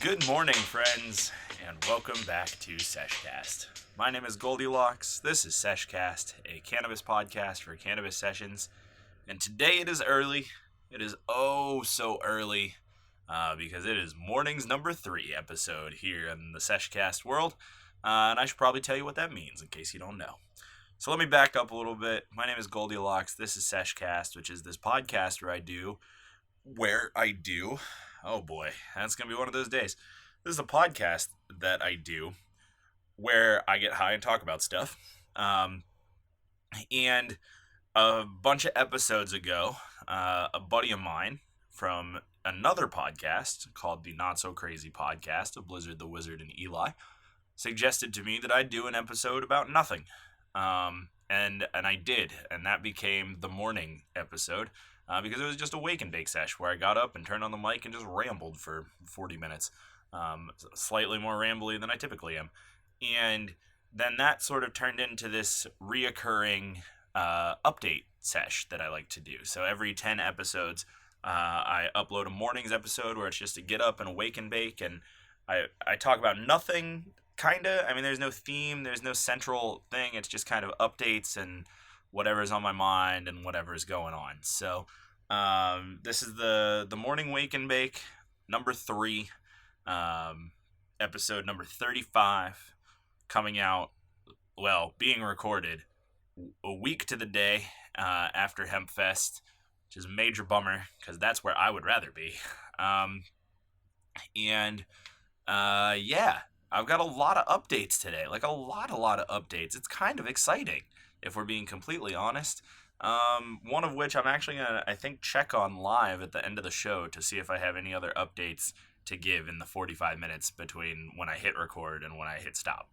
Good morning, friends, and welcome back to Sesh Cast. My name is GLDLX. This is Sesh Cast, a cannabis podcast for cannabis sessions. And today it is early. It is oh so early because it is morning's number 3 episode here in the Sesh Cast world. And I should probably tell you what that means in case you don't know. So let me back up a little bit. My name is GLDLX. This is Sesh Cast, which is this podcast where I do. Oh boy, that's going to be one of those days. This is a podcast that I do where I get high and talk about stuff. And a bunch of episodes ago, a buddy of mine from another podcast called the Not So Crazy Podcast of Blizzard, the Wizard, and Eli suggested to me that I do an episode about nothing. And I did, and that became the morning episode. Because it was just a wake and bake sesh where I got up and turned on the mic and just rambled for 40 minutes. Slightly more rambly than I typically am. And then that sort of turned into this reoccurring update sesh that I like to do. So every 10 episodes, I upload a morning's episode where it's just a get up and a wake and bake. And I talk about nothing, kind of. I mean, there's no theme, there's no central thing. It's just kind of updates and whatever's on my mind and whatever's going on. So this is the morning wake and bake number 3, episode number 35, coming out, being recorded a week to the day after HempFest, which is a major bummer because that's where I would rather be. I've got a lot of updates today, like a lot of updates. It's kind of exciting, if we're being completely honest. One of which I'm actually going to, I think, check on live at the end of the show to see if I have any other updates to give in the 45 minutes between when I hit record and when I hit stop.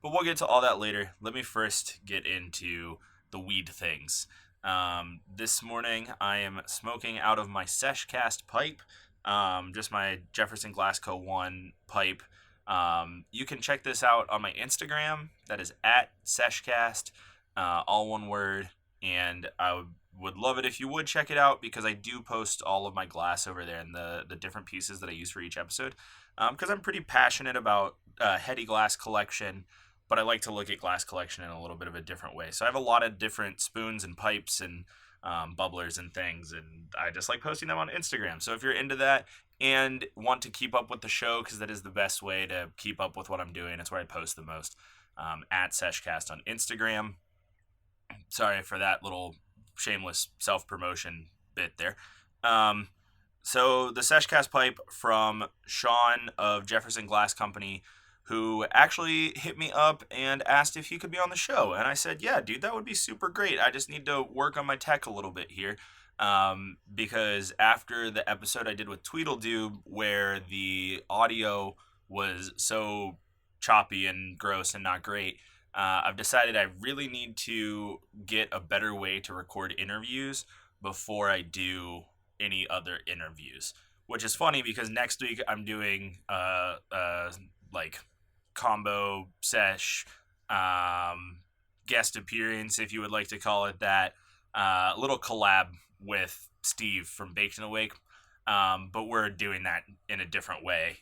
But we'll get to all that later. Let me first get into the weed things. This morning I am smoking out of my Sesh Cast pipe, just my Jefferson Glasgow 1 pipe. You can check this out on my Instagram. That is at SeshCast. All one word, and I would love it if you would check it out because I do post all of my glass over there and the different pieces that I use for each episode, because I'm pretty passionate about heady glass collection, but I like to look at glass collection in a little bit of a different way. So I have a lot of different spoons and pipes and bubblers and things, and I just like posting them on Instagram. So if you're into that and want to keep up with the show, because that is the best way to keep up with what I'm doing, it's where I post the most, at SeshCast on Instagram. Sorry for that little shameless self-promotion bit there. So the Seshcast pipe from Sean of Jefferson Glass Company, who actually hit me up and asked if he could be on the show. And I said, yeah, dude, that would be super great. I just need to work on my tech a little bit here. Because after the episode I did with Tweedledoo, where the audio was so choppy and gross and not great, I've decided I really need to get a better way to record interviews before I do any other interviews. Which is funny because next week I'm doing combo sesh, guest appearance, if you would like to call it that, little collab with Steve from Baked and Awake. But we're doing that in a different way.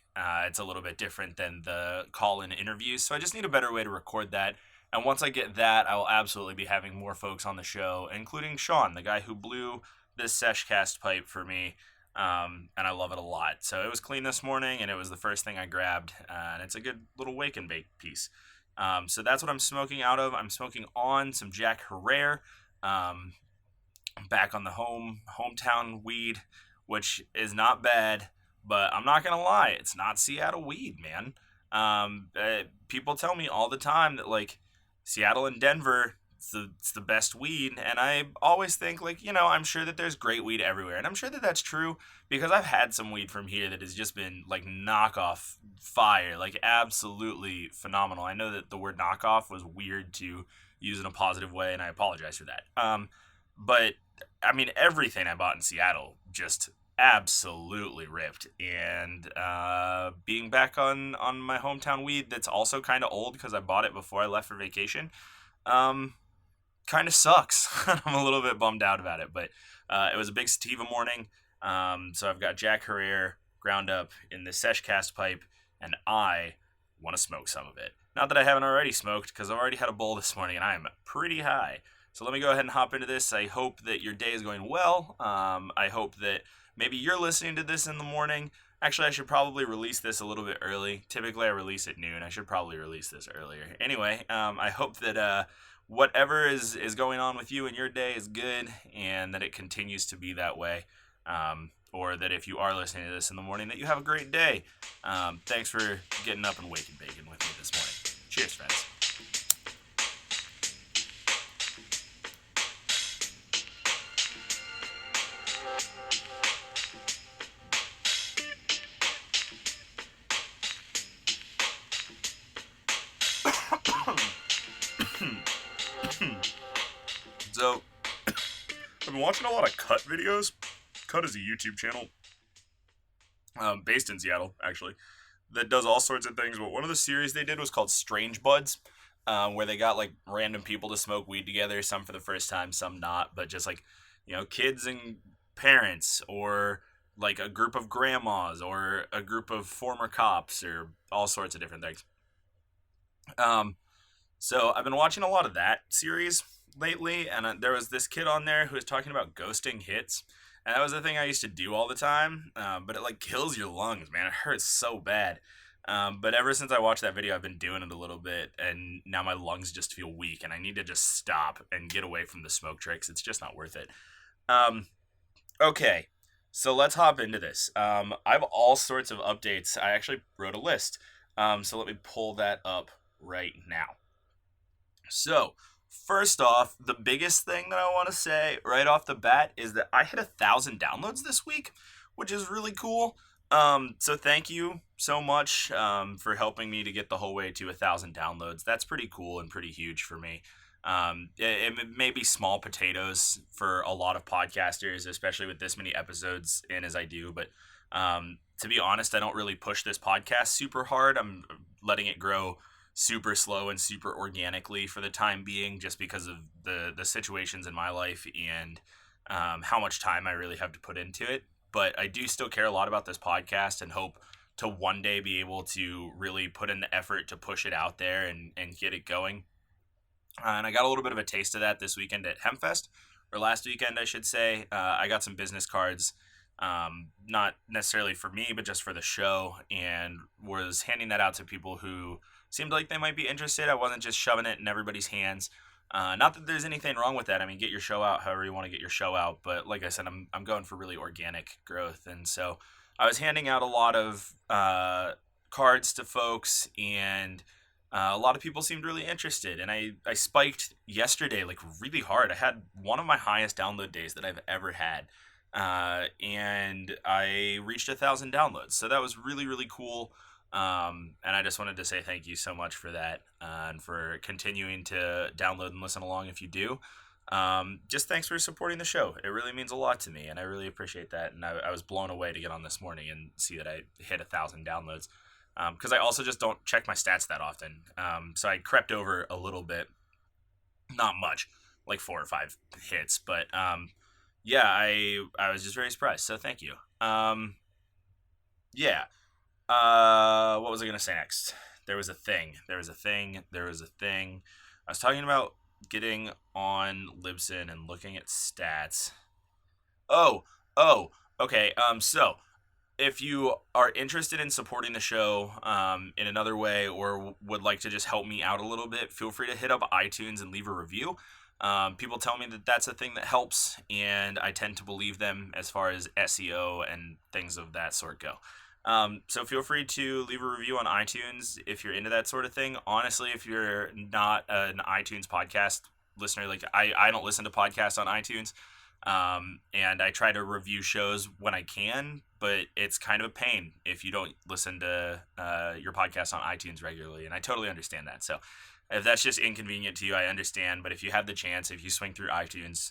It's a little bit different than the call-in interviews, so I just need a better way to record that. And once I get that, I will absolutely be having more folks on the show, including Sean, the guy who blew this Seshcast pipe for me, and I love it a lot. So it was clean this morning, and it was the first thing I grabbed, and it's a good little wake and bake piece. So that's what I'm smoking out of. I'm smoking on some Jack Herrera, back on the hometown weed, which is not bad, but I'm not going to lie, it's not Seattle weed, man. People tell me all the time that, like, Seattle and Denver, it's the best weed, and I always think, I'm sure that there's great weed everywhere, and I'm sure that that's true, because I've had some weed from here that has just been, knockoff fire, absolutely phenomenal. I know that the word knockoff was weird to use in a positive way, and I apologize for that. But, I mean, everything I bought in Seattle just absolutely ripped, and being back on my hometown weed that's also kind of old because I bought it before I left for vacation, kind of sucks. I'm a little bit bummed out about it, but it was a big sativa morning. So I've got Jack Herrera ground up in the Sesh Cast pipe, and I want to smoke some of it. Not that I haven't already smoked, because I've already had a bowl this morning and I am pretty high. So let me go ahead and hop into this. I hope that your day is going well. I hope that maybe you're listening to this in the morning. Actually, I should probably release this a little bit early. Typically, I release at noon. I should probably release this earlier. Anyway, I hope that whatever is going on with you in your day is good, and that it continues to be that way. Or that if you are listening to this in the morning, that you have a great day. Thanks for getting up and waking bacon with me this morning. Cheers, friends. So, I've been watching a lot of Cut videos. Cut is a YouTube channel based in Seattle, actually, that does all sorts of things. But one of the series they did was called Strange Buds, where they got like random people to smoke weed together, some for the first time, some not, but just like, kids and parents, or like a group of grandmas, or a group of former cops, or all sorts of different things. So I've been watching a lot of that series lately, and there was this kid on there who was talking about ghosting hits, and that was the thing I used to do all the time. But it like kills your lungs, man. It hurts so bad. But ever since I watched that video, I've been doing it a little bit, and now my lungs just feel weak, and I need to just stop and get away from the smoke tricks. It's just not worth it. Okay, so let's hop into this. I have all sorts of updates. I actually wrote a list. So let me pull that up right now. So, first off, the biggest thing that I want to say right off the bat is that I hit 1,000 downloads this week, which is really cool. So thank you so much for helping me to get the whole way to 1,000 downloads. That's pretty cool and pretty huge for me. It may be small potatoes for a lot of podcasters, especially with this many episodes in as I do, but to be honest, I don't really push this podcast super hard. I'm letting it grow super slow and super organically for the time being, just because of the situations in my life and how much time I really have to put into it. But I do still care a lot about this podcast and hope to one day be able to really put in the effort to push it out there and get it going. And I got a little bit of a taste of that this weekend at Hempfest, or last weekend, I should say. I got some business cards, not necessarily for me, but just for the show, and was handing that out to people who seemed like they might be interested. I wasn't just shoving it in everybody's hands. Not that there's anything wrong with that. I mean, get your show out however you want to get your show out. But like I said, I'm going for really organic growth. And so I was handing out a lot of cards to folks, and a lot of people seemed really interested. And I spiked yesterday like really hard. I had one of my highest download days that I've ever had. And I reached 1,000 downloads. So that was really, really cool. And I just wanted to say thank you so much for that, and for continuing to download and listen along if you do. Just thanks for supporting the show. It really means a lot to me, and I really appreciate that. And I was blown away to get on this morning and see that I hit 1,000 downloads, because I also just don't check my stats that often. So I crept over a little bit, not much, like 4 or 5 hits, but yeah, I was just very surprised. So thank you. Yeah. What was I gonna say next? There was a thing. I was talking about getting on Libsyn and looking at stats. Oh, okay. So if you are interested in supporting the show in another way, or would like to just help me out a little bit, feel free to hit up iTunes and leave a review. People tell me that that's a thing that helps, and I tend to believe them as far as SEO and things of that sort go. So feel free to leave a review on iTunes if you're into that sort of thing. Honestly, if you're not an iTunes podcast listener, like I don't listen to podcasts on iTunes, and I try to review shows when I can, but it's kind of a pain if you don't listen to your podcast on iTunes regularly, and I totally understand that. So if that's just inconvenient to you, I understand, but if you have the chance, if you swing through iTunes,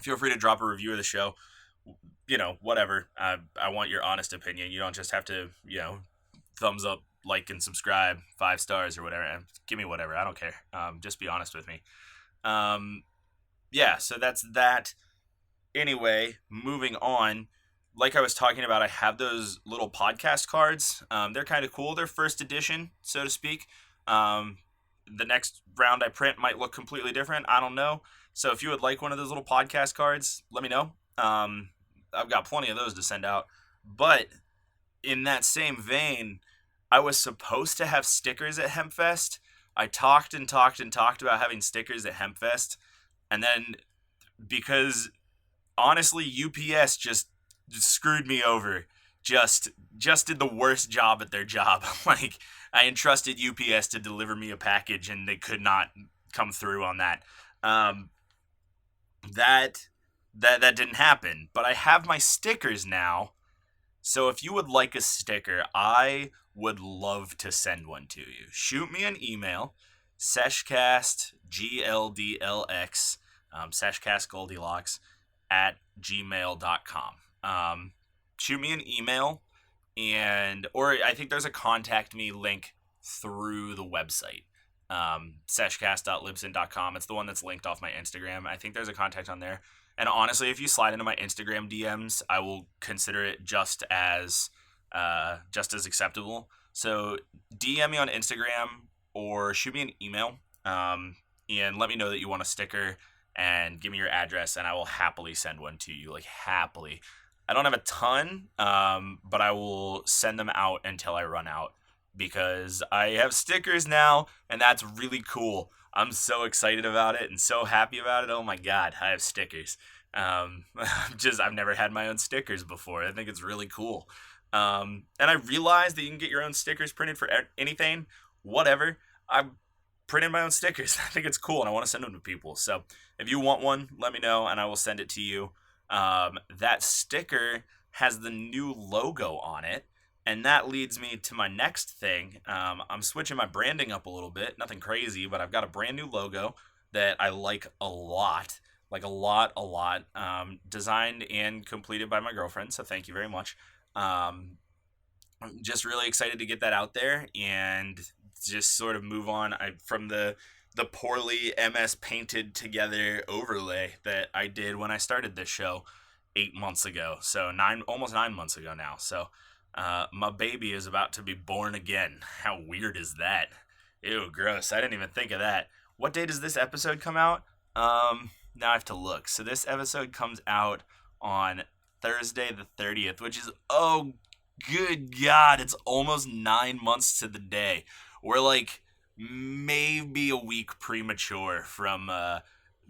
feel free to drop a review of the show. Whatever. I want your honest opinion. You don't just have to, thumbs up, like, and subscribe, 5 stars or whatever. Give me whatever. I don't care. Just be honest with me. Yeah, so that's that. Anyway, moving on. like I was talking about, I have those little podcast cards. They're kind of cool. They're first edition, so to speak. Um, the next round I print might look completely different. I don't know. So if you would like one of those little podcast cards, let me know. I've got plenty of those to send out. But in that same vein, I was supposed to have stickers at Hempfest. I talked and talked and talked about having stickers at Hempfest, and then because honestly, UPS just screwed me over. Just did the worst job at their job. Like I entrusted UPS to deliver me a package, and they could not come through on that. Um, that didn't happen. But I have my stickers now. So if you would like a sticker, I would love to send one to you. Shoot me an email, Seshcast GLDLX, Seshcast Goldilocks at gmail.com. Shoot me an email, or I think there's a contact me link through the website. Seshcast.libsyn.com. It's the one that's linked off my Instagram. I think there's a contact on there. And honestly, if you slide into my Instagram DMs, I will consider it just as acceptable. So DM me on Instagram or shoot me an email, and let me know that you want a sticker and give me your address, and I will happily send one to you. Like happily. I don't have a ton, but I will send them out until I run out because I have stickers now, and that's really cool. I'm so excited about it and so happy about it. Oh my god, I have stickers. I've never had my own stickers before. I think it's really cool. And I realized that you can get your own stickers printed for anything, whatever. I printed my own stickers. I think it's cool, and I want to send them to people. So if you want one, let me know, and I will send it to you. That sticker has the new logo on it. And that leads me to my next thing. I'm switching my branding up a little bit. Nothing crazy, but I've got a brand new logo that I like a lot. Like a lot. Designed and completed by my girlfriend, so thank you very much. I'm just really excited to get that out there and just sort of move on from the poorly MS painted together overlay that I did when I started this show 8 months ago. So almost 9 months ago now. So my baby is about to be born again. How weird is that? Ew, gross. I didn't even think of that. What day does this episode come out? Now I have to look. So this episode comes out on Thursday the 30th, which is, oh, good God, it's almost 9 months to the day. We're like maybe a week premature from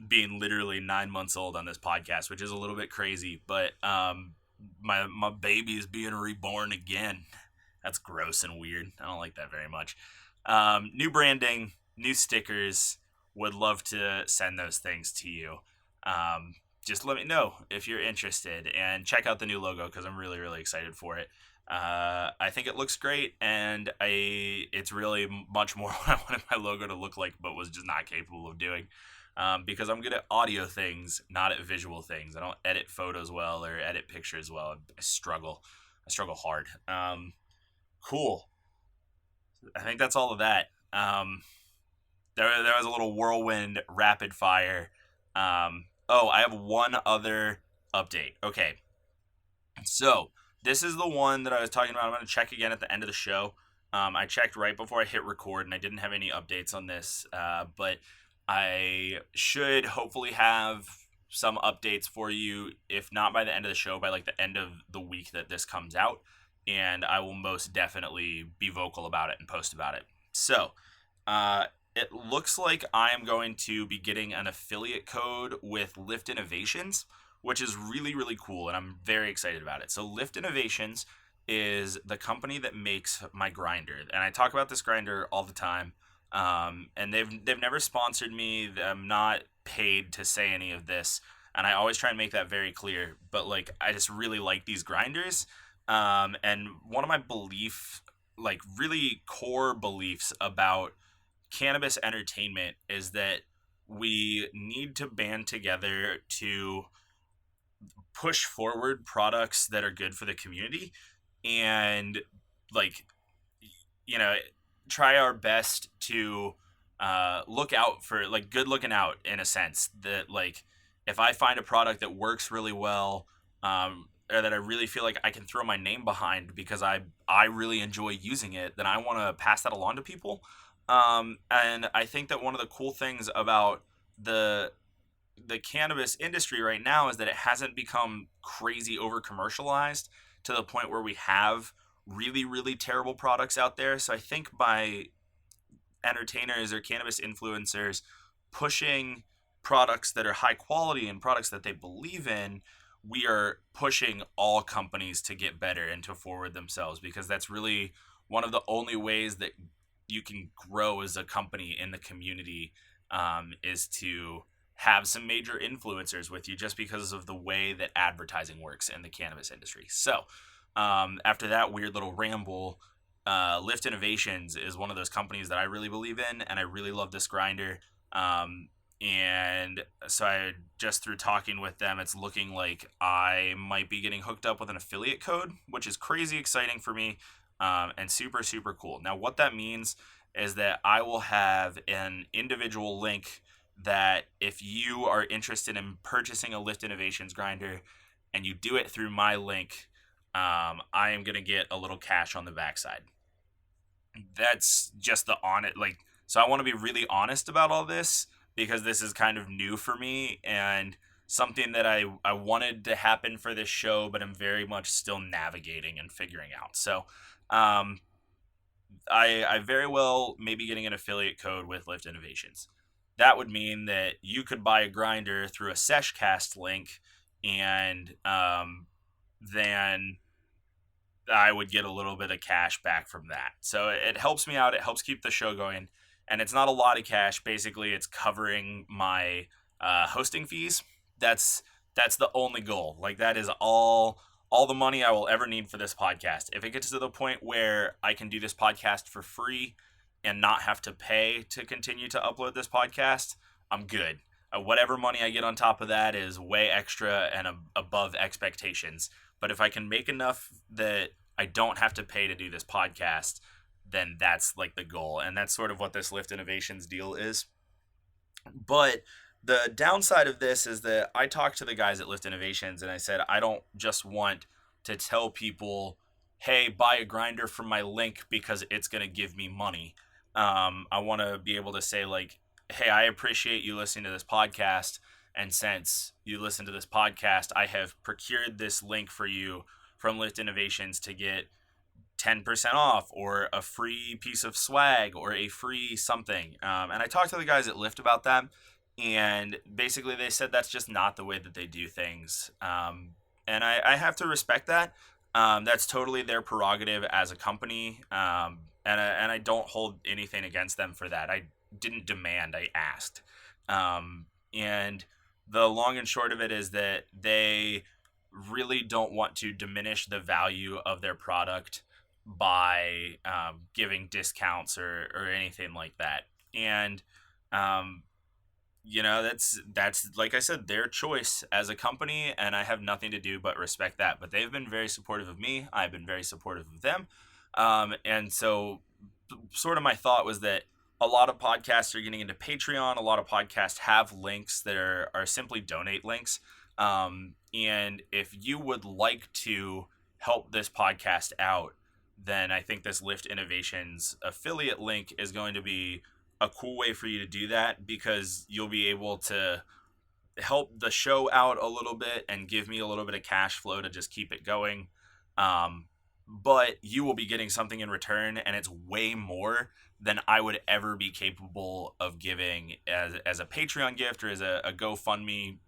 being literally 9 months old on this podcast, which is a little bit crazy, but my baby is being reborn again. That's gross and weird. I don't like that very much. New branding, new stickers. Would love to send those things to you. Just let me know if you're interested, and check out the new logo because I'm really, really excited for it. I think it looks great, and it's really much more what I wanted my logo to look like, but was just not capable of doing. Because I'm good at audio things, not at visual things. I don't edit photos well or edit pictures well. I struggle hard. Cool. I think that's all of that. There was a little whirlwind rapid fire. I have one other update. Okay. So this is the one that I was talking about. I'm going to check again at the end of the show. I checked right before I hit record, and I didn't have any updates on this, but I should hopefully have some updates for you, if not by the end of the show, by like the end of the week that this comes out, and I will most definitely be vocal about it and post about it. So, it looks like I am going to be getting an affiliate code with Lift Innovations, which is really, really cool, and I'm very excited about it. So Lift Innovations is the company that makes my grinder, and I talk about this grinder all the time. And they've never sponsored me. I'm not paid to say any of this, and I always try and make that very clear. But like, I just really like these grinders. And one of my really core beliefs about cannabis entertainment is that we need to band together to push forward products that are good for the community, and like, try our best to look out for like good looking out, in a sense that like if I find a product that works really well, or that I really feel like I can throw my name behind because I really enjoy using it, then I want to pass that along to people. And I think that one of the cool things about the the cannabis industry right now is that it hasn't become crazy over commercialized to the point where we have really really terrible products out there. So I think by entertainers or cannabis influencers pushing products that are high quality and products that they believe in, we are pushing all companies to get better and to forward themselves, because that's really one of the only ways that you can grow as a company in the community, is to have some major influencers with you, just because of the way that advertising works in the cannabis industry. So, after that weird little ramble, Lift Innovations is one of those companies that I really believe in, and I really love this grinder. And so I just through talking with them, it's looking like I might be getting hooked up with an affiliate code, which is crazy exciting for me, and super super cool. Now, what that means is that I will have an individual link that if you are interested in purchasing a Lift Innovations grinder and you do it through my link, I am gonna get a little cash on the backside. That's just the on it like, so I want to be really honest about all this because this is kind of new for me and something that I wanted to happen for this show, but I'm very much still navigating and figuring out. So um I very well may be getting an affiliate code with Lift Innovations. That would mean that you could buy a grinder through a Sesh Cast link, and then I would get a little bit of cash back from that. So it helps me out. It helps keep the show going. And it's not a lot of cash. Basically, it's covering my hosting fees. That's that's the only goal. Like, that is all the money I will ever need for this podcast. If it gets to the point where I can do this podcast for free and not have to pay to continue to upload this podcast, I'm good. Whatever money I get on top of that is way extra and above expectations. But if I can make enough that I don't have to pay to do this podcast, then that's like the goal. And that's sort of what this Lift Innovations deal is. But the downside of this is that I talked to the guys at Lift Innovations and I said, I don't just want to tell people, hey, buy a grinder from my link because it's going to give me money. I want to be able to say, like, hey, I appreciate you listening to this podcast. And since you listen to this podcast, I have procured this link for you from Lift Innovations to get 10% off or a free piece of swag or a free something. And I talked to the guys at Lyft about that. And basically they said that's just not the way that they do things. And I have to respect that. That's totally their prerogative as a company. And I don't hold anything against them for that. I didn't demand, I asked. And the long and short of it is that they really don't want to diminish the value of their product by giving discounts or anything like that. And that's like I said, their choice as a company, and I have nothing to do but respect that. But they've been very supportive of me. I've been very supportive of them. And so sort of my thought was that a lot of podcasts are getting into Patreon. A lot of podcasts have links that are simply donate links. And if you would like to help this podcast out, then I think this Lift Innovations affiliate link is going to be a cool way for you to do that, because you'll be able to help the show out a little bit and give me a little bit of cash flow to just keep it going. But you will be getting something in return, and it's way more than I would ever be capable of giving as a Patreon gift or as a GoFundMe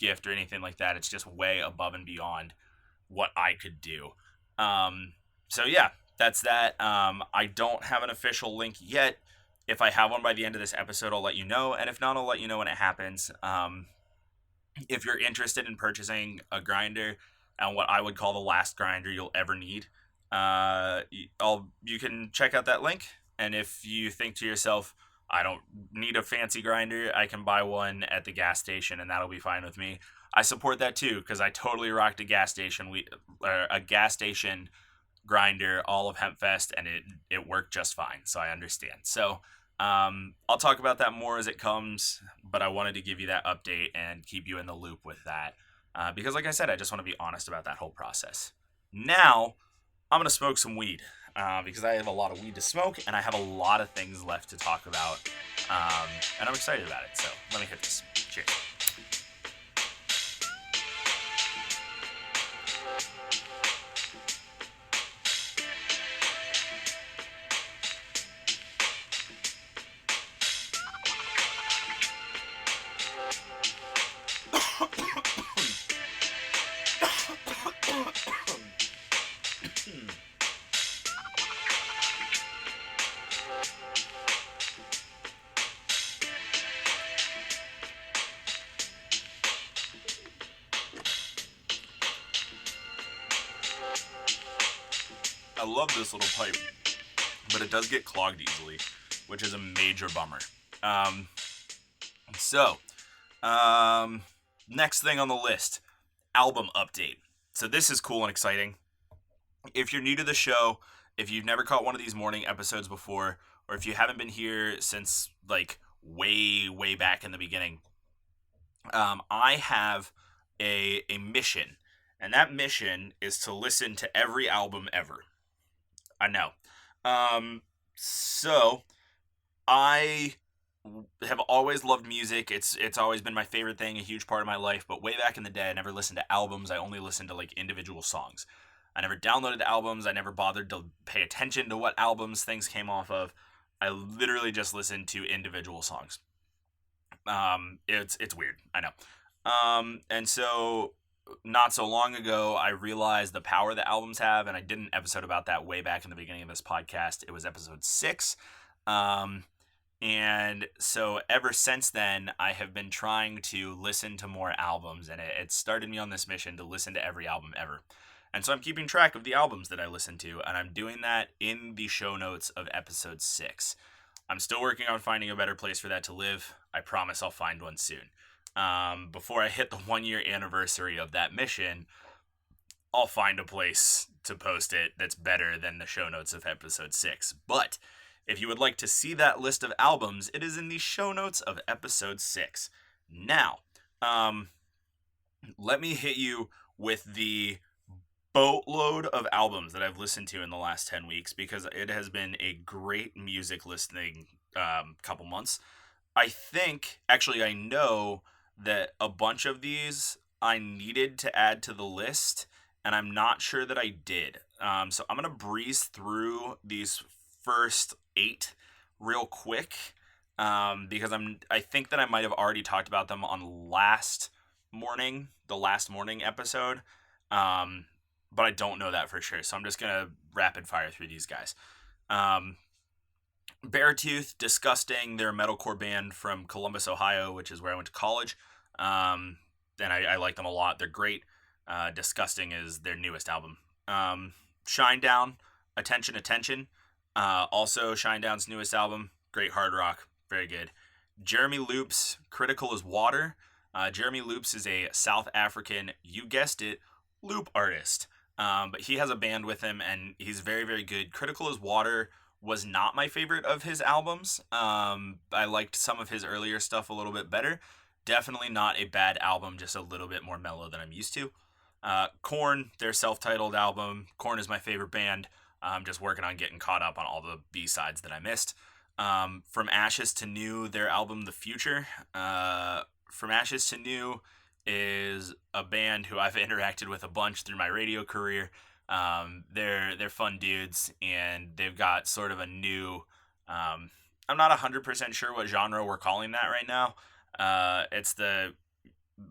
gift or anything like that. It's just way above and beyond what I could do. So yeah, that's that. I don't have an official link yet. If I have one by the end of this episode, I'll let you know. And if not, I'll let you know when it happens. If you're interested in purchasing a grinder and what I would call the last grinder you'll ever need, you can check out that link. And if you think to yourself, I don't need a fancy grinder, I can buy one at the gas station and that'll be fine with me, I support that too, because I totally rocked a gas station grinder all of HempFest, and it worked just fine. So I understand. So I'll talk about that more as it comes, but I wanted to give you that update and keep you in the loop with that. because, like I said, I just want to be honest about that whole process. Now, I'm going to smoke some weed because I have a lot of weed to smoke and I have a lot of things left to talk about. And I'm excited about it. So let me hit this. Cheers. I love this little pipe, but it does get clogged easily, which is a major bummer. So, next thing on the list, album update. So this is cool and exciting. If you're new to the show, if you've never caught one of these morning episodes before, or if you haven't been here since like way back in the beginning, I have a mission, and that mission is to listen to every album ever. I know. So I have always loved music. It's always been my favorite thing, a huge part of my life. But way back in the day, I never listened to albums. I only listened to like individual songs. I never downloaded albums. I never bothered to pay attention to what albums things came off of. I literally just listened to individual songs. It's weird, I know. And so not so long ago, I realized the power that albums have, and I did an episode about that way back in the beginning of this podcast. It was episode 6. And so ever since then, I have been trying to listen to more albums, and it started me on this mission to listen to every album ever. And so I'm keeping track of the albums that I listen to, and I'm doing that in the show notes of episode 6. I'm still working on finding a better place for that to live. I promise I'll find one soon. Before I hit the 1-year anniversary of that mission, I'll find a place to post it that's better than the show notes of episode 6. But if you would like to see that list of albums, it is in the show notes of episode 6. Now, let me hit you with the boatload of albums that I've listened to in the last 10 weeks, because it has been a great music listening couple months. I know that a bunch of these I needed to add to the list, and I'm not sure that I did. So I'm going to breeze through these first 8 real quick, because I think that I might have already talked about them on the last morning episode, but I don't know that for sure, so I'm just going to rapid fire through these guys. Beartooth, Disgusting, they're a metalcore band from Columbus, Ohio, which is where I went to college. And I like them a lot. They're great. Disgusting is their newest album. Shinedown, Attention. Also Shinedown's newest album. Great hard rock. Very good. Jeremy Loops, Critical as Water. Jeremy Loops is a South African, you guessed it, loop artist. But he has a band with him, and he's very, very good. Critical as Water was not my favorite of his albums. I liked some of his earlier stuff a little bit better. Definitely not a bad album, just a little bit more mellow than I'm used to. Korn, their self-titled album. Korn is my favorite band. I'm just working on getting caught up on all the B-sides that I missed. From Ashes to New, their album The Future. From Ashes to New is a band who I've interacted with a bunch through my radio career. They're fun dudes, and they've got sort of a new, I'm not 100% sure what genre we're calling that right now. It's the,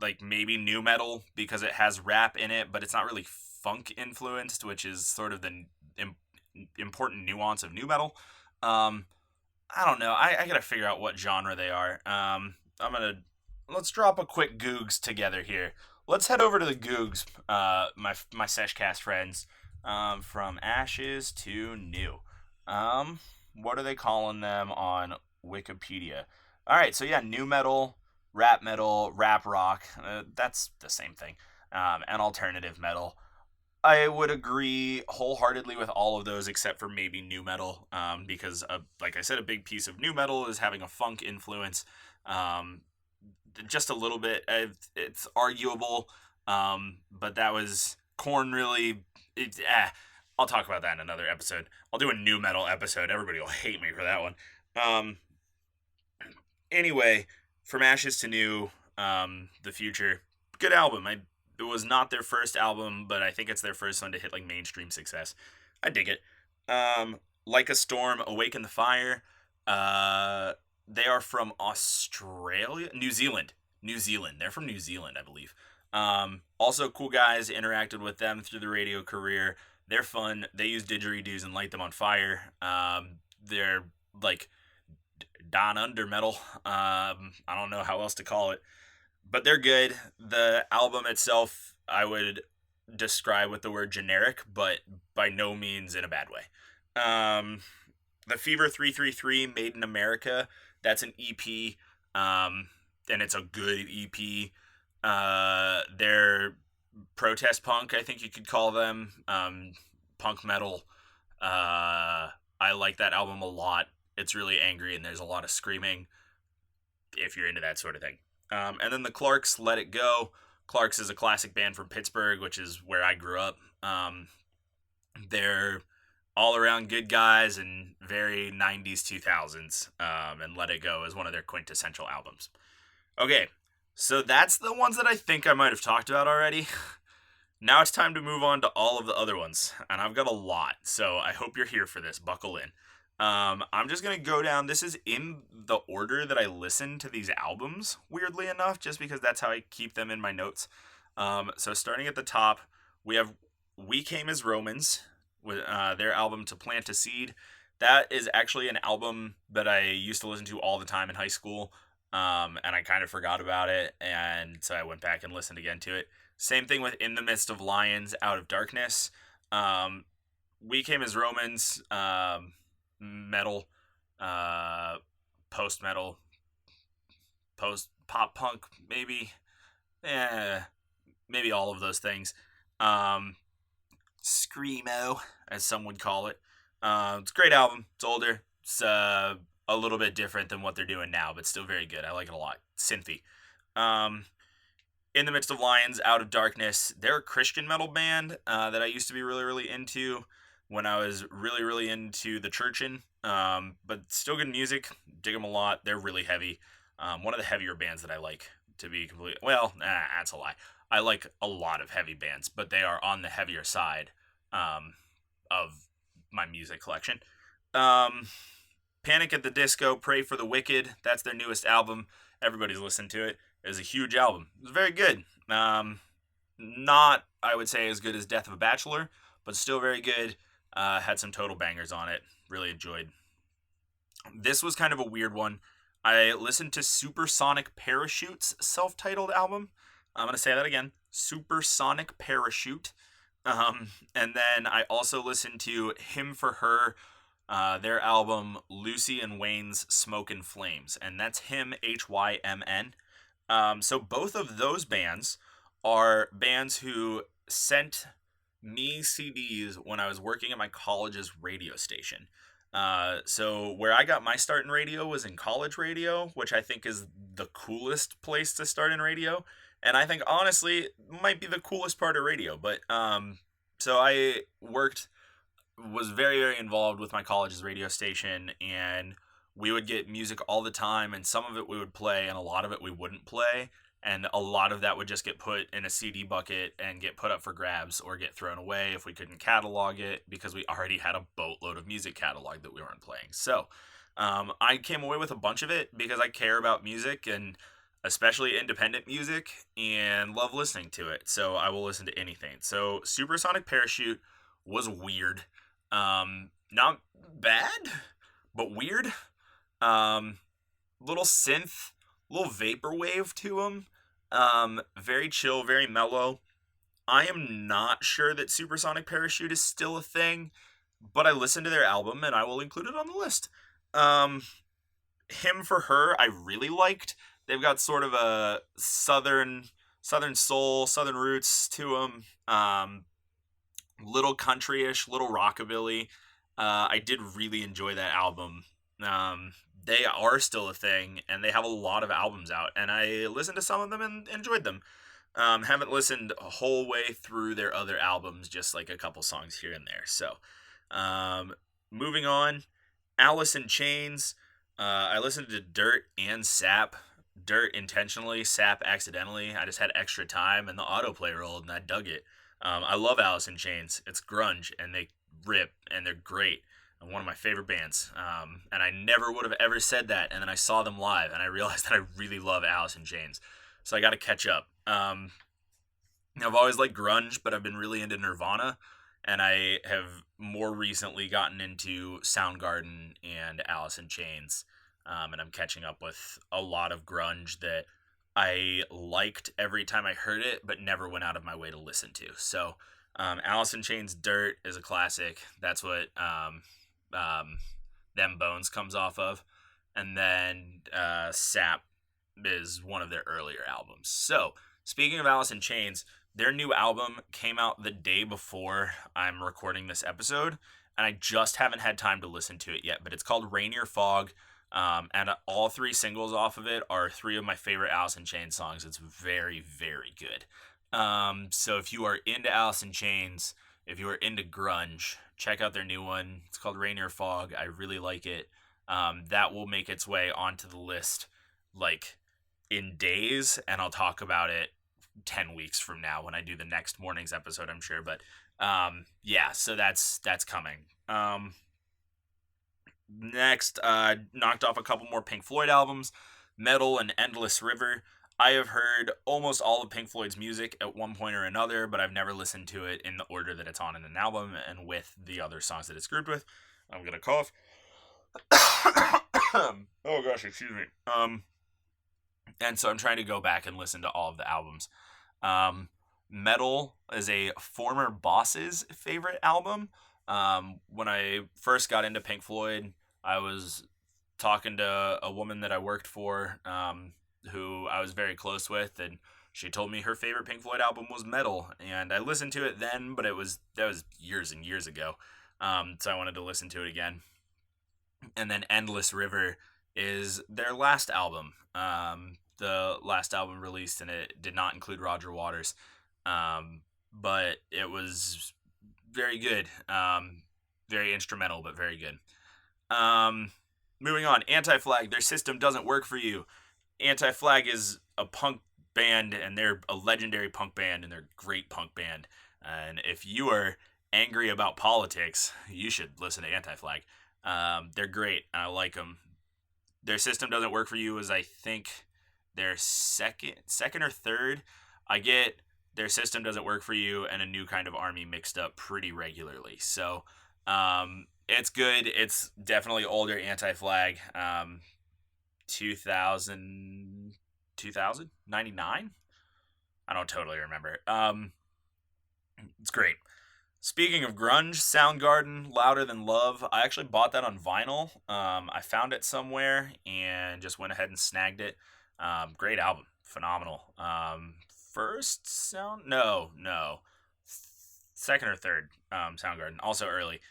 like, maybe new metal, because it has rap in it, but it's not really funk influenced, which is sort of the important nuance of new metal. I don't know. I gotta figure out what genre they are. Let's drop a quick Googs together here. Let's head over to the Googs, my Sesh Cast friends, from Ashes to New. What are they calling them on Wikipedia? All right, so yeah, new metal, rap rock, that's the same thing, and alternative metal. I would agree wholeheartedly with all of those, except for maybe new metal, because, like I said, a big piece of new metal is having a funk influence. Just a little bit. It's arguable. But that was Korn really. I'll talk about that in another episode. I'll do a new metal episode. Everybody will hate me for that one. Um, anyway, From Ashes to New, The Future, good album. It was not their first album, but I think it's their first one to hit like mainstream success. I dig it. Like a Storm, Awaken the Fire. They are from Australia, New Zealand. New Zealand. They're from New Zealand, I believe. Also cool guys. Interacted with them through the radio career. They're fun. They use didgeridoos and light them on fire. They're like Don Under metal. I don't know how else to call it, but they're good. The album itself, I would describe with the word generic, but by no means in a bad way. The Fever 333, Made in America, that's an EP, and it's a good EP. They're protest punk, I think you could call them, punk metal. I like that album a lot. It's really angry and there's a lot of screaming, if you're into that sort of thing. And then the Clarks, Let It Go. Clarks is a classic band from Pittsburgh, which is where I grew up. They're all around good guys and very 90s, 2000s. And Let It Go is one of their quintessential albums. Okay, so that's the ones that I think I might have talked about already. Now it's time to move on to all of the other ones. And I've got a lot, so I hope you're here for this. Buckle in. I'm just going to go down. This is in the order that I listen to these albums, weirdly enough, just because that's how I keep them in my notes. So starting at the top, we have We Came as Romans, with their album To Plant a Seed. That is actually an album that I used to listen to all the time in high school, and I kind of forgot about it, and so I went back and listened again to it. Same thing with In the Midst of Lions, Out of Darkness. We Came as Romans, metal, post metal, post pop punk, maybe, maybe all of those things. Screamo, as some would call it. It's a great album. It's older. It's a little bit different than what they're doing now, but still very good. I like it a lot. Synthy. In the Midst of Lions, Out of Darkness. They're a Christian metal band that I used to be really, really into when I was really, really into the churchin'. But still good music. Dig them a lot. They're really heavy. One of the heavier bands that I like, to be completely... Well, that's a lie. I like a lot of heavy bands, but they are on the heavier side of my music collection. Panic at the Disco, Pray for the Wicked. That's their newest album. Everybody's listened to it. It was a huge album. It was very good. Not, I would say, as good as Death of a Bachelor, but still very good. Had some total bangers on it. Really enjoyed. This was kind of a weird one. I listened to Supersonic Parachute's self-titled album. I'm going to say that again. Supersonic Parachute. And then I also listened to Hymn for Her, their album Lucy and Wayne's Smoke and Flames. And that's Hymn, Hymn. So both of those bands are bands who sent me CDs when I was working at my college's radio station. So where I got my start in radio was in college radio, which I think is the coolest place to start in radio. And I think, honestly, might be the coolest part of radio. But, so I was very, very involved with my college's radio station, and we would get music all the time, and some of it we would play, and a lot of it we wouldn't play. And a lot of that would just get put in a CD bucket and get put up for grabs or get thrown away if we couldn't catalog it, because we already had a boatload of music catalog that we weren't playing. So I came away with a bunch of it because I care about music, and especially independent music, and love listening to it. So I will listen to anything. So Supersonic Parachute was weird. Not bad, but weird. Little synth, little vaporwave to them. Very chill, very mellow. I am not sure that Supersonic Parachute is still a thing, but I listened to their album and I will include it on the list. Hymn for Her, I really liked. They've got sort of a southern soul, southern roots to them. Little country-ish, little rockabilly. I did really enjoy that album. They are still a thing, and they have a lot of albums out, and I listened to some of them and enjoyed them. Haven't listened a whole way through their other albums, just like a couple songs here and there. So, moving on, Alice in Chains. I listened to Dirt and Sap. Dirt intentionally, Sap accidentally. I just had extra time and the autoplay rolled and I dug it. I love Alice in Chains. It's grunge and they rip and they're great. And one of my favorite bands. And I never would have ever said that. And then I saw them live and I realized that I really love Alice in Chains. So I got to catch up. I've always liked grunge, but I've been really into Nirvana. And I have more recently gotten into Soundgarden and Alice in Chains. And I'm catching up with a lot of grunge that I liked every time I heard it, but never went out of my way to listen to. So, Alice in Chains' Dirt is a classic. That's what Them Bones comes off of. And then Sap is one of their earlier albums. So, speaking of Alice in Chains, their new album came out the day before I'm recording this episode, and I just haven't had time to listen to it yet, but it's called Rainier Fog. And all three singles off of it are three of my favorite Alice in Chains songs. It's very, very good. So if you are into Alice in Chains, if you are into grunge, check out their new one. It's called Rainier Fog. I really like it. That will make its way onto the list like in days, and I'll talk about it 10 weeks from now when I do the next morning's episode, I'm sure. But yeah, so that's coming. Next, knocked off a couple more Pink Floyd albums, Metal and Endless River. I have heard almost all of Pink Floyd's music at one point or another, but I've never listened to it in the order that it's on in an album and with the other songs that it's grouped with. I'm gonna cough. Oh gosh, excuse me. And so I'm trying to go back and listen to all of the albums. Metal is a former boss's favorite album. When I first got into Pink Floyd, I was talking to a woman that I worked for, who I was very close with, and she told me her favorite Pink Floyd album was Metal, and I listened to it then, but that was years and years ago. So I wanted to listen to it again. And then Endless River is their last album. The last album released, and it did not include Roger Waters, but it was very good. Very instrumental, but very good. Moving on, Anti-Flag, their system doesn't work for you. Anti-Flag is a punk band, and they're a legendary punk band, and they're a great punk band. And if you are angry about politics, you should listen to Anti-Flag. They're great, and I like them. Their system doesn't work for you is, I think, their second or third. I get their system doesn't work for you and a new kind of army mixed up pretty regularly. So, it's good. It's definitely older Anti-Flag. 99? I don't totally remember. It's great. Speaking of grunge, Soundgarden, Louder Than Love. I actually bought that on vinyl. I found it somewhere and just went ahead and snagged it. Great album. Phenomenal. Second or third, Soundgarden. Also early.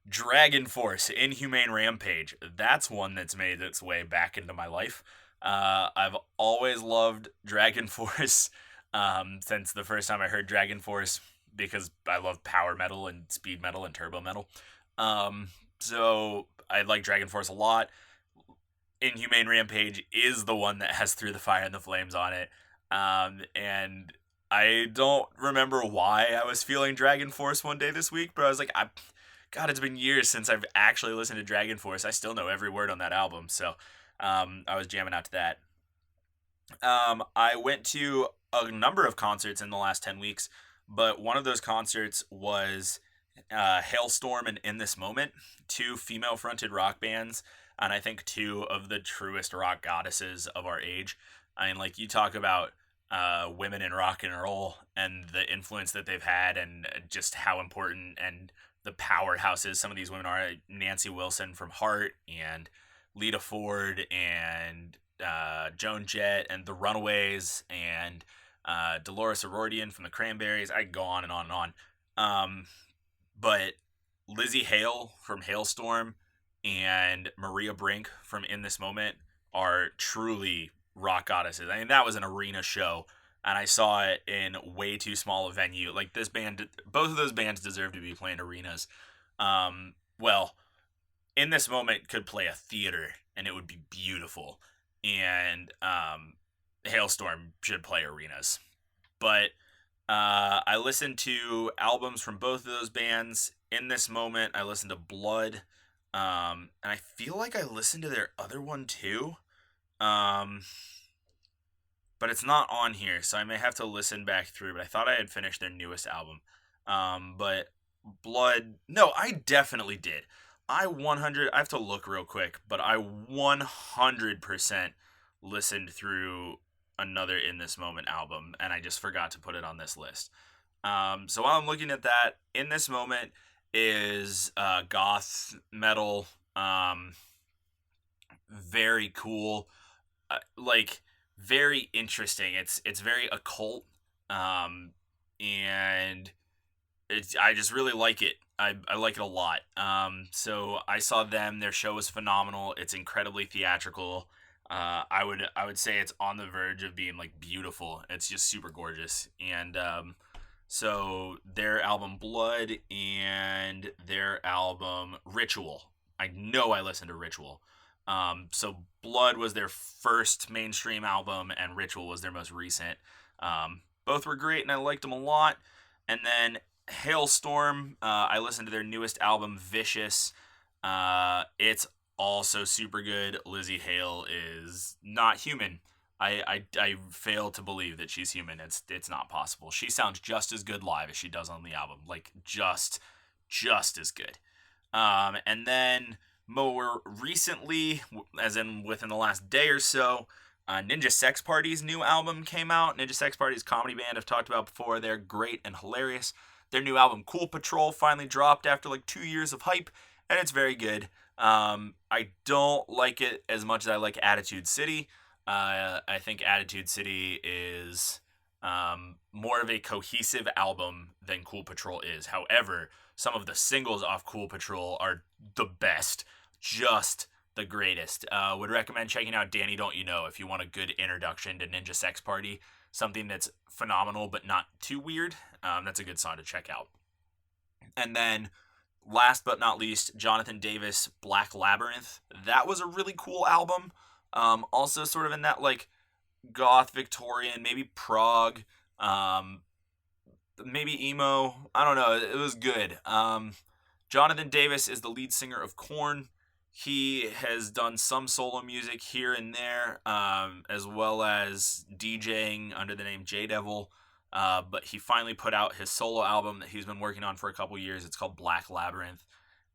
Dragon Force, Inhumane Rampage. That's one that's made its way back into my life. I've always loved Dragon Force since the first time I heard Dragon Force, because I love power metal and speed metal and turbo metal. So I like Dragon Force a lot. Inhumane Rampage is the one that has Through the Fire and the Flames on it. And I don't remember why I was feeling Dragon Force one day this week, but I was like, God, it's been years since I've actually listened to Dragon Force. I still know every word on that album, so I was jamming out to that. I went to a number of concerts in the last 10 weeks, but one of those concerts was Hailstorm and In This Moment, two female-fronted rock bands, and I think two of the truest rock goddesses of our age. I mean, like, you talk about women in rock and roll and the influence that they've had and just how important and the powerhouses some of these women are. Nancy Wilson from Heart and Lita Ford and Joan Jett and the Runaways and Dolores O'Riordan from the Cranberries. I could go on and on and on. But Lizzie Hale from Hailstorm and Maria Brink from In This Moment are truly rock goddesses. I mean, that was an arena show. and I saw it in way too small a venue. Like this band, both of those bands deserve to be playing arenas. Well, in this moment could play a theater and it would be beautiful. And Hailstorm should play arenas. But I listened to albums from both of those bands. In this moment, I listened to Blood. And I feel like I listened to their other one too. Um, but it's not on here, so I may have to listen back through. But I thought I had finished their newest album. But Blood, no, I definitely did. I have to look real quick, but I 100% listened through another In This Moment album, and I just forgot to put it on this list. So while I'm looking at that, In This Moment is goth metal, very cool, like very interesting. It's very occult, and I just really like it. I like it a lot. So I saw them. Their show was phenomenal. It's incredibly theatrical. I would say it's on the verge of being like beautiful. It's just super gorgeous. And so their album Blood and their album Ritual. I know I listened to Ritual. So Blood was their first mainstream album, and Ritual was their most recent. Both were great, and I liked them a lot. And then Hailstorm, I listened to their newest album, Vicious. It's also super good. Lizzie Hale is not human. I fail to believe that she's human. It's not possible. She sounds just as good live as she does on the album. Like, just as good. And then more recently, as in within the last day or so, Ninja Sex Party's new album came out. Ninja Sex Party's comedy band I've talked about before. They're great and hilarious. Their new album, Cool Patrol, finally dropped after like 2 years of hype, and it's very good. I don't like it as much as I like Attitude City. I think Attitude City is more of a cohesive album than Cool Patrol is. However, some of the singles off Cool Patrol are the best. Just the greatest. Would recommend checking out Danny Don't You Know if you want a good introduction to Ninja Sex Party. Something that's phenomenal but not too weird. That's a good song to check out. And then, last but not least, Jonathan Davis, Black Labyrinth. That was a really cool album. Also sort of in that like goth Victorian, maybe prog, maybe emo. I don't know. It was good. Jonathan Davis is the lead singer of Korn. He has done some solo music here and there, as well as DJing under the name J-Devil. But he finally put out his solo album that he's been working on for a couple years. It's called Black Labyrinth.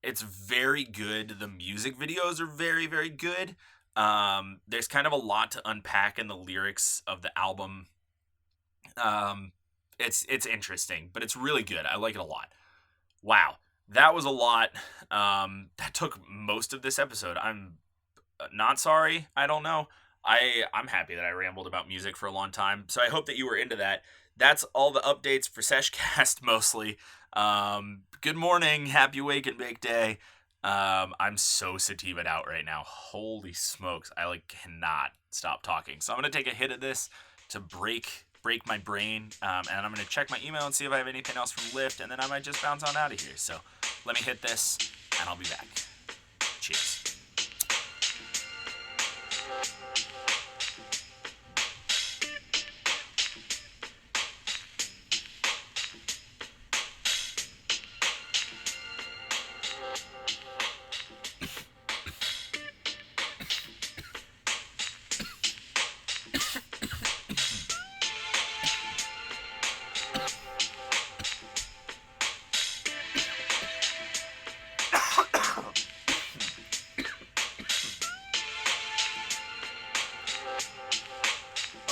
It's very good. The music videos are very, very good. There's kind of a lot to unpack in the lyrics of the album. It's interesting, but it's really good. I like it a lot. Wow. That was a lot. That took most of this episode. I'm not sorry. I don't know. I'm happy that I rambled about music for a long time. So I hope that you were into that. That's all the updates for Sesh Cast mostly. Good morning. Happy Wake and Bake Day. I'm so sativa'd out right now. Holy smokes. I cannot stop talking. So I'm going to take a hit of this to break my brain, and I'm going to check my email and see if I have anything else from Lyft, and then I might just bounce on out of here. So let me hit this, and I'll be back. Cheers.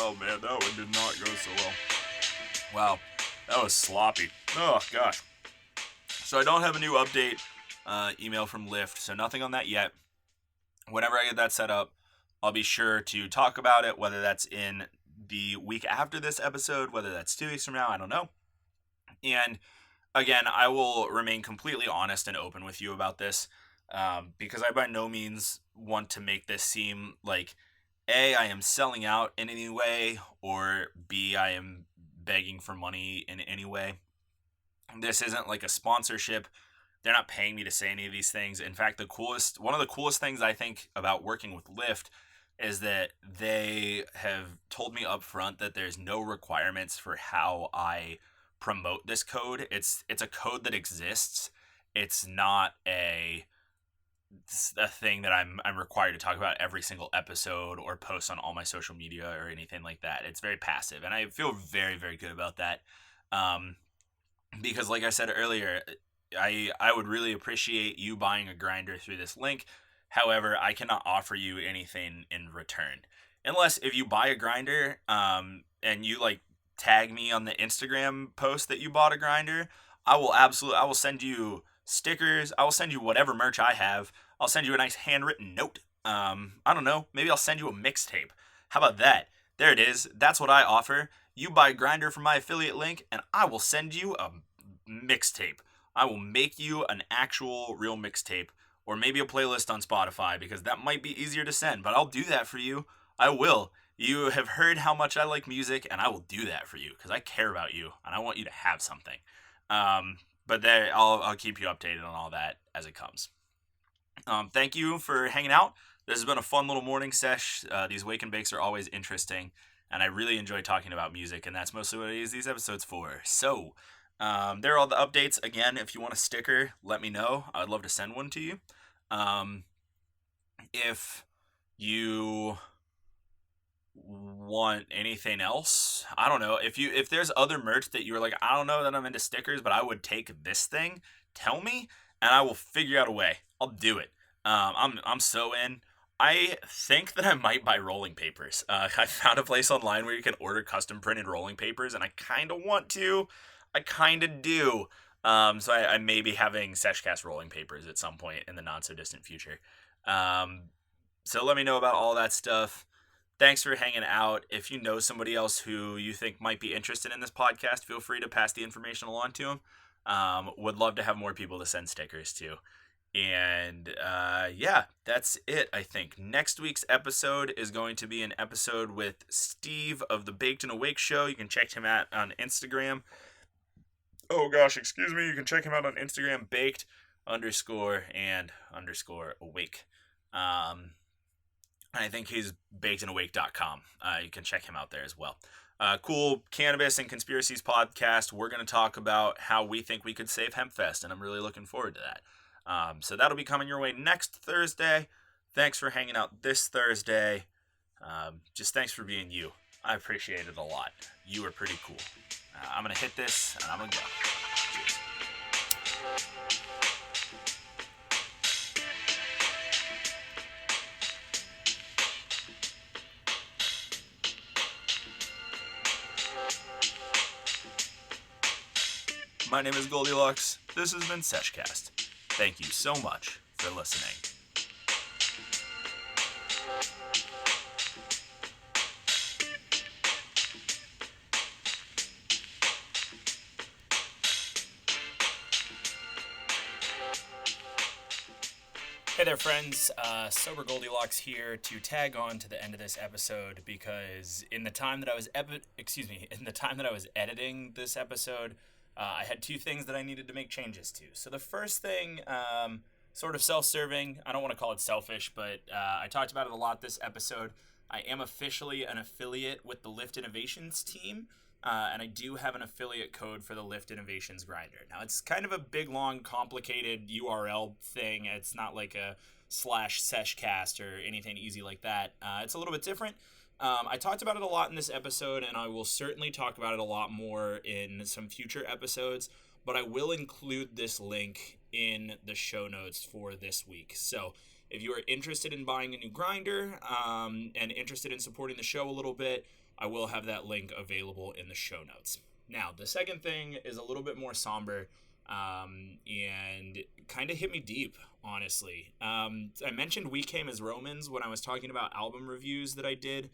Oh man, that one did not go so well. Wow, that was sloppy. Oh gosh. So I don't have a new update email from Lyft, so nothing on that yet. Whenever I get that set up, I'll be sure to talk about it, whether that's in the week after this episode, whether that's 2 weeks from now, I don't know. And again, I will remain completely honest and open with you about this, because I by no means want to make this seem like A, I am selling out in any way, or B, I am begging for money in any way. This isn't like a sponsorship. They're not paying me to say any of these things. In fact, one of the coolest things I think about working with Lyft is that they have told me up front that there's no requirements for how I promote this code. It's a code that exists. It's not a thing that I'm required to talk about every single episode or post on all my social media or anything like that. It's very passive, and I feel very, very good about that. Um, because like I said earlier, I would really appreciate you buying a grinder through this link. However, I cannot offer you anything in return. Unless if you buy a grinder and you like tag me on the Instagram post that you bought a grinder, I will send you stickers, I will send you whatever merch I have. I'll send you a nice handwritten note. I don't know, maybe I'll send you a mixtape. How about that? There it is. That's what I offer. You buy a grinder from my affiliate link and I will send you a mixtape. I will make you an actual real mixtape, or maybe a playlist on Spotify, because that might be easier to send, but I'll do that for you. I will. You have heard how much I like music, and I will do that for you because I care about you and I want you to have something. But there, I'll keep you updated on all that as it comes. Thank you for hanging out. This has been a fun little morning sesh. These wake and bakes are always interesting, and I really enjoy talking about music, and that's mostly what I use these episodes for. So, there are all the updates. Again, if you want a sticker, let me know. I would love to send one to you. If you want anything else, I don't know. If there's other merch that you're like, I don't know that I'm into stickers, but I would take this thing, tell me, and I will figure out a way. I'll do it. I'm so in. I think that I might buy rolling papers. I found a place online where you can order custom printed rolling papers, and I kind of want to. I kind of do. So I may be having Sesh Cast rolling papers at some point in the not so distant future. So let me know about all that stuff. Thanks for hanging out. If you know somebody else who you think might be interested in this podcast, feel free to pass the information along to them. Would love to have more people to send stickers to. And yeah, that's it, I think. Next week's episode is going to be an episode with Steve of the Baked and Awake Show. You can check him out on Instagram. Oh gosh, excuse me. You can check him out on Instagram, baked_and_awake. I think he's bakedandawake.com. You can check him out there as well. Cool Cannabis and Conspiracies podcast. We're going to talk about how we think we could save HempFest, and I'm really looking forward to that. So that'll be coming your way next Thursday. Thanks for hanging out this Thursday. Just thanks for being you. I appreciate it a lot. You are pretty cool. I'm going to hit this, and I'm going to go. Cheers. My name is GLDLX. This has been Sesh Cast. Thank you so much for listening. Hey there, friends. Sober Goldilocks here to tag on to the end of this episode, because in the time that I was editing this episode, I had two things that I needed to make changes to. So the first thing, sort of self-serving. I don't want to call it selfish, but I talked about it a lot this episode. I am officially an affiliate with the Lyft Innovations team. And I do have an affiliate code for the Lyft Innovations grinder. Now, it's kind of a big, long, complicated URL thing. It's not like a /seshcast or anything easy like that. It's a little bit different. I talked about it a lot in this episode, and I will certainly talk about it a lot more in some future episodes, but I will include this link in the show notes for this week. So if you are interested in buying a new grinder and interested in supporting the show a little bit, I will have that link available in the show notes. Now, the second thing is a little bit more somber and kind of hit me deep, honestly. I mentioned We Came as Romans when I was talking about album reviews that I did,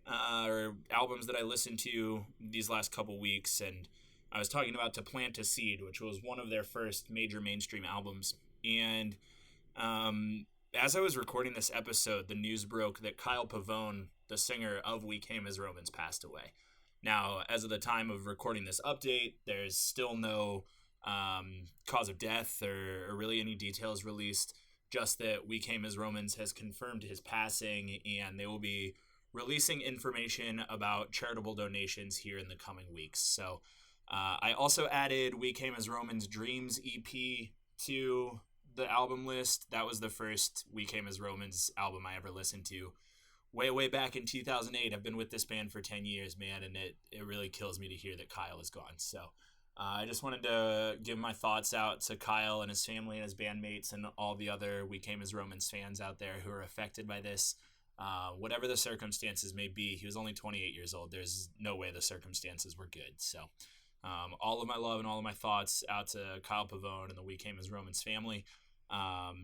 or albums that I listened to these last couple weeks, and I was talking about To Plant a Seed, which was one of their first major mainstream albums. And as I was recording this episode, the news broke that Kyle Pavone the singer of We Came as Romans, passed away. Now, as of the time of recording this update, there's still no cause of death or really any details released, just that We Came as Romans has confirmed his passing, and they will be releasing information about charitable donations here in the coming weeks. So I also added We Came as Romans Dreams EP to the album list. That was the first We Came as Romans album I ever listened to. Way back in 2008. I've been with this band for 10 years, man, and it really kills me to hear that Kyle is gone. So I just wanted to give my thoughts out to Kyle and his family and his bandmates and all the other We Came as Romans fans out there who are affected by this. Whatever the circumstances may be, he was only 28 years old. There's no way the circumstances were good. So all of my love and all of my thoughts out to Kyle Pavone and the We Came as Romans family.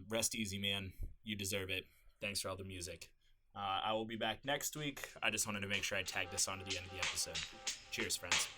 Rest easy, man. You deserve it. Thanks for all the music. I will be back next week. I just wanted to make sure I tagged this on to the end of the episode. Cheers, friends.